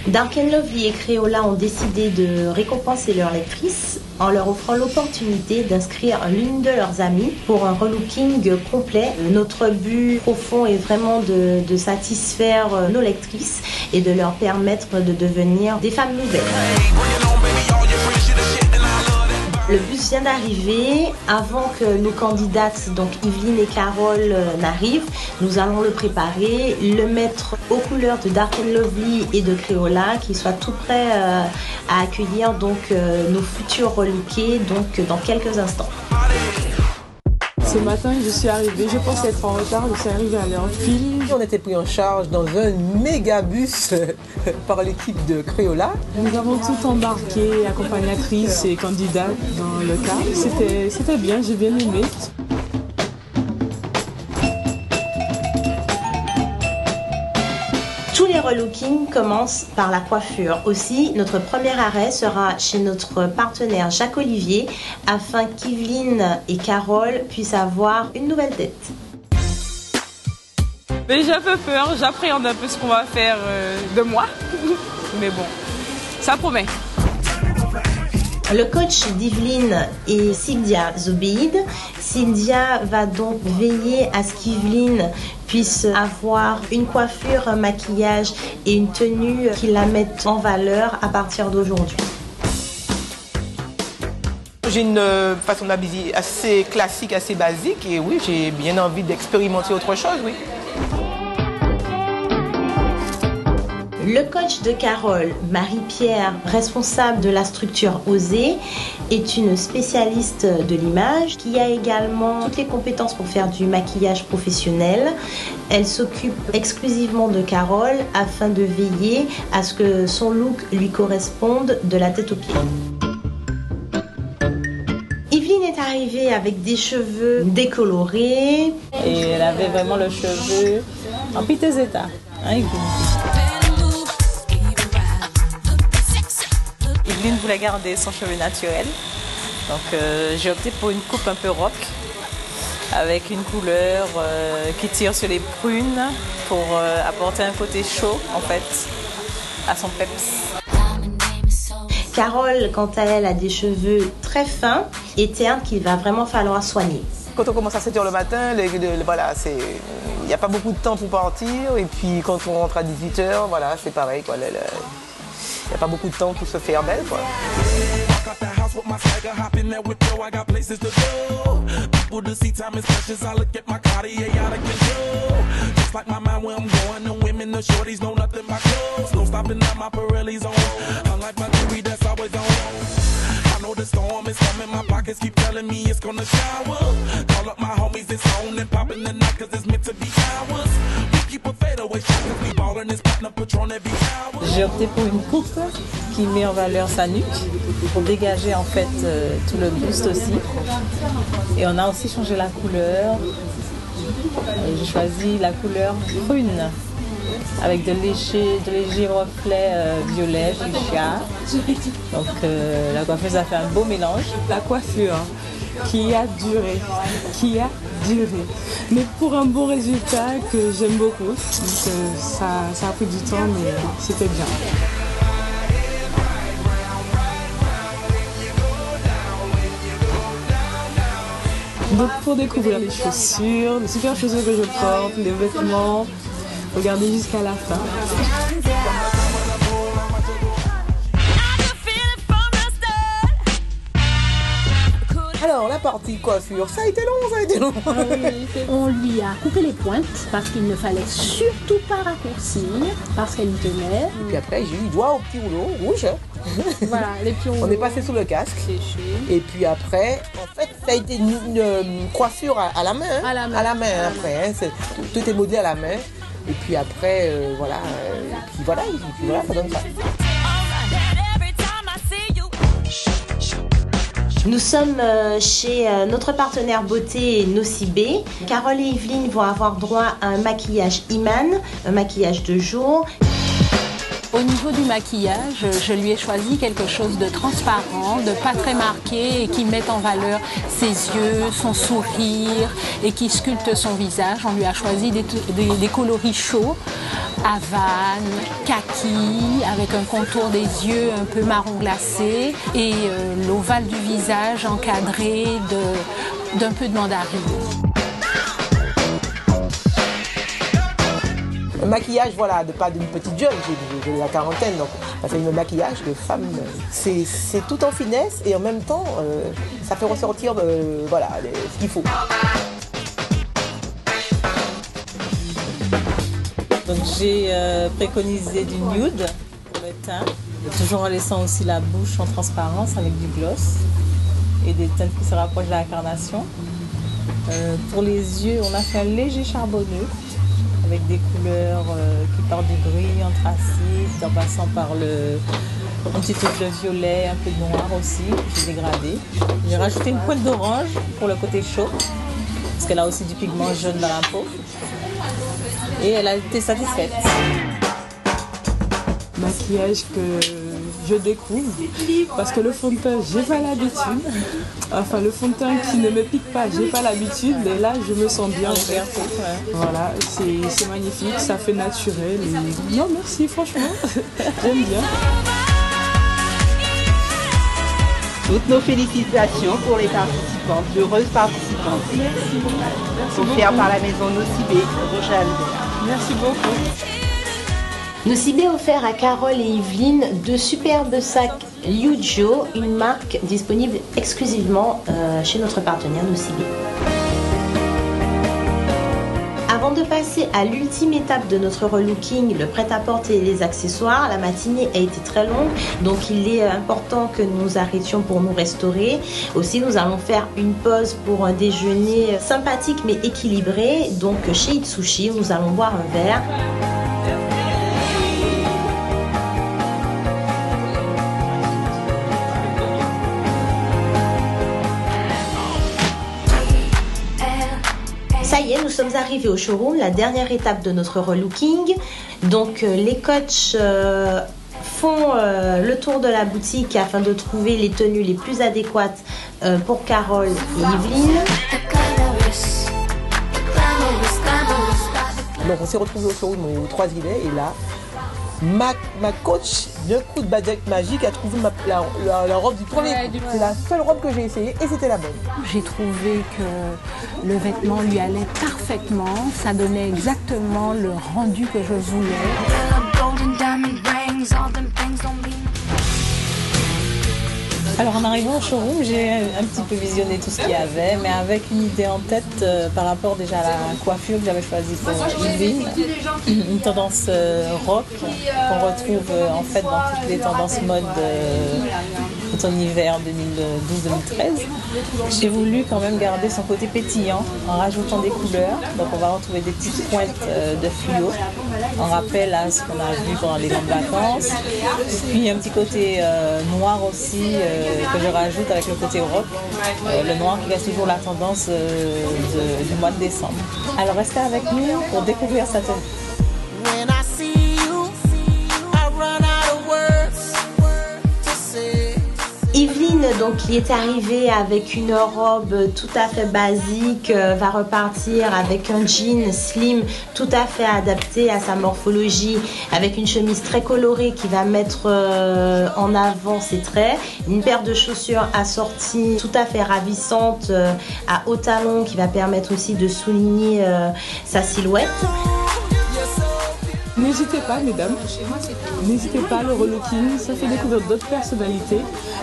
Dark & Lovely et Crayola ont décidé de récompenser leurs lectrices en leur offrant l'opportunité d'inscrire l'une de leurs amies pour un relooking complet. Notre but profond est vraiment de satisfaire nos lectrices et de leur permettre de devenir des femmes nouvelles. Le bus vient d'arriver. Avant que nos candidates, donc Yveline et Carole, n'arrivent, nous allons le préparer, le mettre aux couleurs de Dark & Lovely et de Crayola, qui soient tout prêts à accueillir donc nos futurs relookés donc dans quelques instants. Ce matin, je suis arrivée, je pensais être en retard, je suis arrivée à l'heure pile. On était pris en charge dans un méga bus par l'équipe de Crayola. Nous avons tout embarqué, accompagnatrices et candidates dans le car. C'était bien, j'ai bien aimé. Tous les relookings commencent par la coiffure. Aussi, notre premier arrêt sera chez notre partenaire Jacques Olivier afin qu'Yveline et Carole puissent avoir une nouvelle tête. Mais j'ai un peu peur, j'appréhende un peu ce qu'on va faire de moi. Mais bon, ça promet. Le coach d'Yveline est Sylvia Zobeide. Sylvia va donc veiller à ce qu'Yveline puisse avoir une coiffure, un maquillage et une tenue qui la mettent en valeur à partir d'aujourd'hui. J'ai une façon d'habiller assez classique, assez basique et oui, j'ai bien envie d'expérimenter autre chose, oui. Le coach de Carole, Marie-Pierre, responsable de la structure Osée, est une spécialiste de l'image qui a également toutes les compétences pour faire du maquillage professionnel. Elle s'occupe exclusivement de Carole afin de veiller à ce que son look lui corresponde de la tête aux pieds. Yveline est arrivée avec des cheveux décolorés. Et elle avait vraiment le cheveu en piteux état. Yveline voulait garder son cheveu naturel, donc j'ai opté pour une coupe un peu rock avec une couleur qui tire sur les prunes pour apporter un côté chaud en fait à son peps. Carole, quant à elle, a des cheveux très fins et ternes qu'il va vraiment falloir soigner. Quand on commence à 7h le matin, voilà, il n'y a pas beaucoup de temps pour partir et puis quand on rentre à 18h, voilà, c'est pareil, quoi. Il n'y a pas beaucoup de temps pour se faire belle, quoi. J'ai opté pour une coupe qui met en valeur sa nuque pour dégager en fait tout le buste aussi. Et on a aussi changé la couleur. J'ai choisi la couleur prune avec de légers reflets violets, fuchsia. Donc la coiffeuse a fait un beau mélange. La coiffure qui a duré, mais pour un beau résultat que j'aime beaucoup. Donc, ça a pris du temps, mais c'était bien. Donc pour découvrir les chaussures, les super chaussures que je porte, les vêtements, regardez jusqu'à la fin. Alors, la partie coiffure, ça a été long. Ah oui, on lui a coupé les pointes parce qu'il ne fallait surtout pas raccourcir parce qu'elle y tenait. Et puis après, j'ai eu le doigt au petit rouleau rouge. Voilà, les petits rouleaux. On est passé sous le casque. Séché. Et puis après, en fait, ça a été une coiffure à la main. À la main. À la main après. Hein. Tout est modelé à la main. Et puis après, voilà. Et puis voilà, ça donne ça. Nous sommes chez notre partenaire beauté Nocibé. Carole et Yveline vont avoir droit à un maquillage Iman, un maquillage de jour. Au niveau du maquillage, je lui ai choisi quelque chose de transparent, de pas très marqué et qui mette en valeur ses yeux, son sourire et qui sculpte son visage. On lui a choisi des coloris chauds, havane, kaki, avec un contour des yeux un peu marron glacé et l'ovale du visage encadré d'un peu de mandarine. Un maquillage, voilà, pas d'une petite jeune, j'ai la quarantaine, donc ça fait un maquillage de femme. C'est tout en finesse et en même temps, ça fait ressortir voilà, ce qu'il faut. Donc j'ai préconisé du nude pour le teint, toujours en laissant aussi la bouche en transparence avec du gloss et des teintes qui se rapprochent de la carnation. Pour les yeux, on a fait un léger charbonneux avec des couleurs qui partent du gris, anthracite, en passant par un petit touche de violet, un peu de noir aussi, que j'ai dégradé. J'ai rajouté une pointe d'orange pour le côté chaud, parce qu'elle a aussi du pigment jaune dans la peau. Et elle a été satisfaite. Maquillage que je découvre parce que le fond de teint, j'ai pas l'habitude. Enfin, le fond de teint qui ne me pique pas, j'ai pas l'habitude. Et là, je me sens bien. Voilà, c'est magnifique, ça fait naturel. Et... Non, merci, franchement, j'aime bien. Toutes nos félicitations pour les participantes, d'heureuses participantes. Merci Offert par la maison Nocibé, Rouge-Albert. Merci beaucoup. Nocibé offert à Carole et Yveline de superbes sacs Liujo, une marque disponible exclusivement chez notre partenaire Nocibé. Avant de passer à l'ultime étape de notre relooking, le prêt-à-porter et les accessoires, la matinée a été très longue, donc il est important que nous nous arrêtions pour nous restaurer. Aussi, nous allons faire une pause pour un déjeuner sympathique mais équilibré, donc chez Itsushi, nous allons boire un verre. Ça y est, nous sommes arrivés au showroom, la dernière étape de notre relooking. Donc les coachs font le tour de la boutique afin de trouver les tenues les plus adéquates pour Carole et Yveline. Donc on s'est retrouvés au showroom, on a eu 3 gilets et là, ma coach, d'un coup de baguette magique, a trouvé la robe du premier coup. C'est la seule robe que j'ai essayée et c'était la bonne. J'ai trouvé que le vêtement lui allait parfaitement, ça donnait exactement le rendu que je voulais. Alors en arrivant au showroom, j'ai un petit peu visionné tout ce qu'il y avait, mais avec une idée en tête par rapport déjà à la coiffure que j'avais choisie pour Yveline, une tendance rock qu'on retrouve en fait dans toutes les tendances mode automne-hiver 2012-2013. J'ai voulu quand même garder son côté pétillant en rajoutant des couleurs, donc on va retrouver des petites pointes de fluo en rappel à ce qu'on a vu pendant les grandes vacances, puis un petit côté noir aussi que je rajoute avec le côté rock, le noir qui reste toujours la tendance du mois de décembre. Alors restez avec nous pour découvrir sa tenue. Yveline, donc, qui est arrivée avec une robe tout à fait basique, va repartir avec un jean slim tout à fait adapté à sa morphologie, avec une chemise très colorée qui va mettre en avant ses traits, une paire de chaussures assorties tout à fait ravissante à hauts talons qui va permettre aussi de souligner sa silhouette. N'hésitez pas, mesdames, n'hésitez pas, le relooking, ça fait découvrir d'autres personnalités.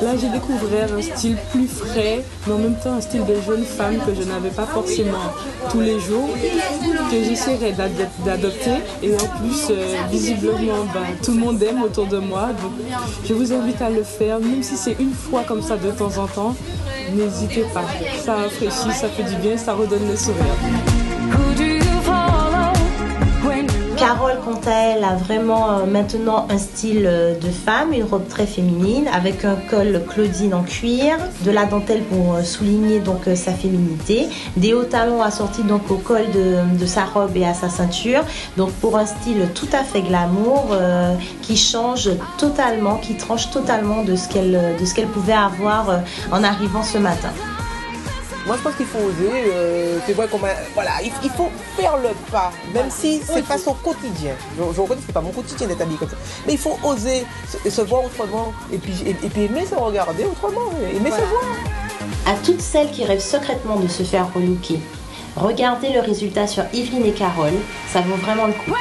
Là, j'ai découvert un style plus frais, mais en même temps un style de jeune femme que je n'avais pas forcément tous les jours, que j'essaierai d'adopter. Et en plus, visiblement, tout le monde aime autour de moi. Donc, je vous invite à le faire, même si c'est une fois comme ça de temps en temps. N'hésitez pas, ça rafraîchit, ça fait du bien, ça redonne le sourire. Carole, quant à elle, a vraiment maintenant un style de femme, une robe très féminine, avec un col Claudine en cuir, de la dentelle pour souligner donc sa féminité, des hauts talons assortis donc au col de sa robe et à sa ceinture, donc pour un style tout à fait glamour qui change totalement, qui tranche totalement de ce qu'elle pouvait avoir en arrivant ce matin. Moi, je pense qu'il faut oser. C'est vrai voilà, il faut faire le pas, même si c'est pas son quotidien. Je reconnais que c'est pas mon quotidien d'être habillée comme ça. Mais il faut oser se voir autrement et puis aimer se regarder autrement, aimer se voir. À toutes celles qui rêvent secrètement de se faire relooker, regardez le résultat sur Yveline et Carole, ça vaut vraiment le coup.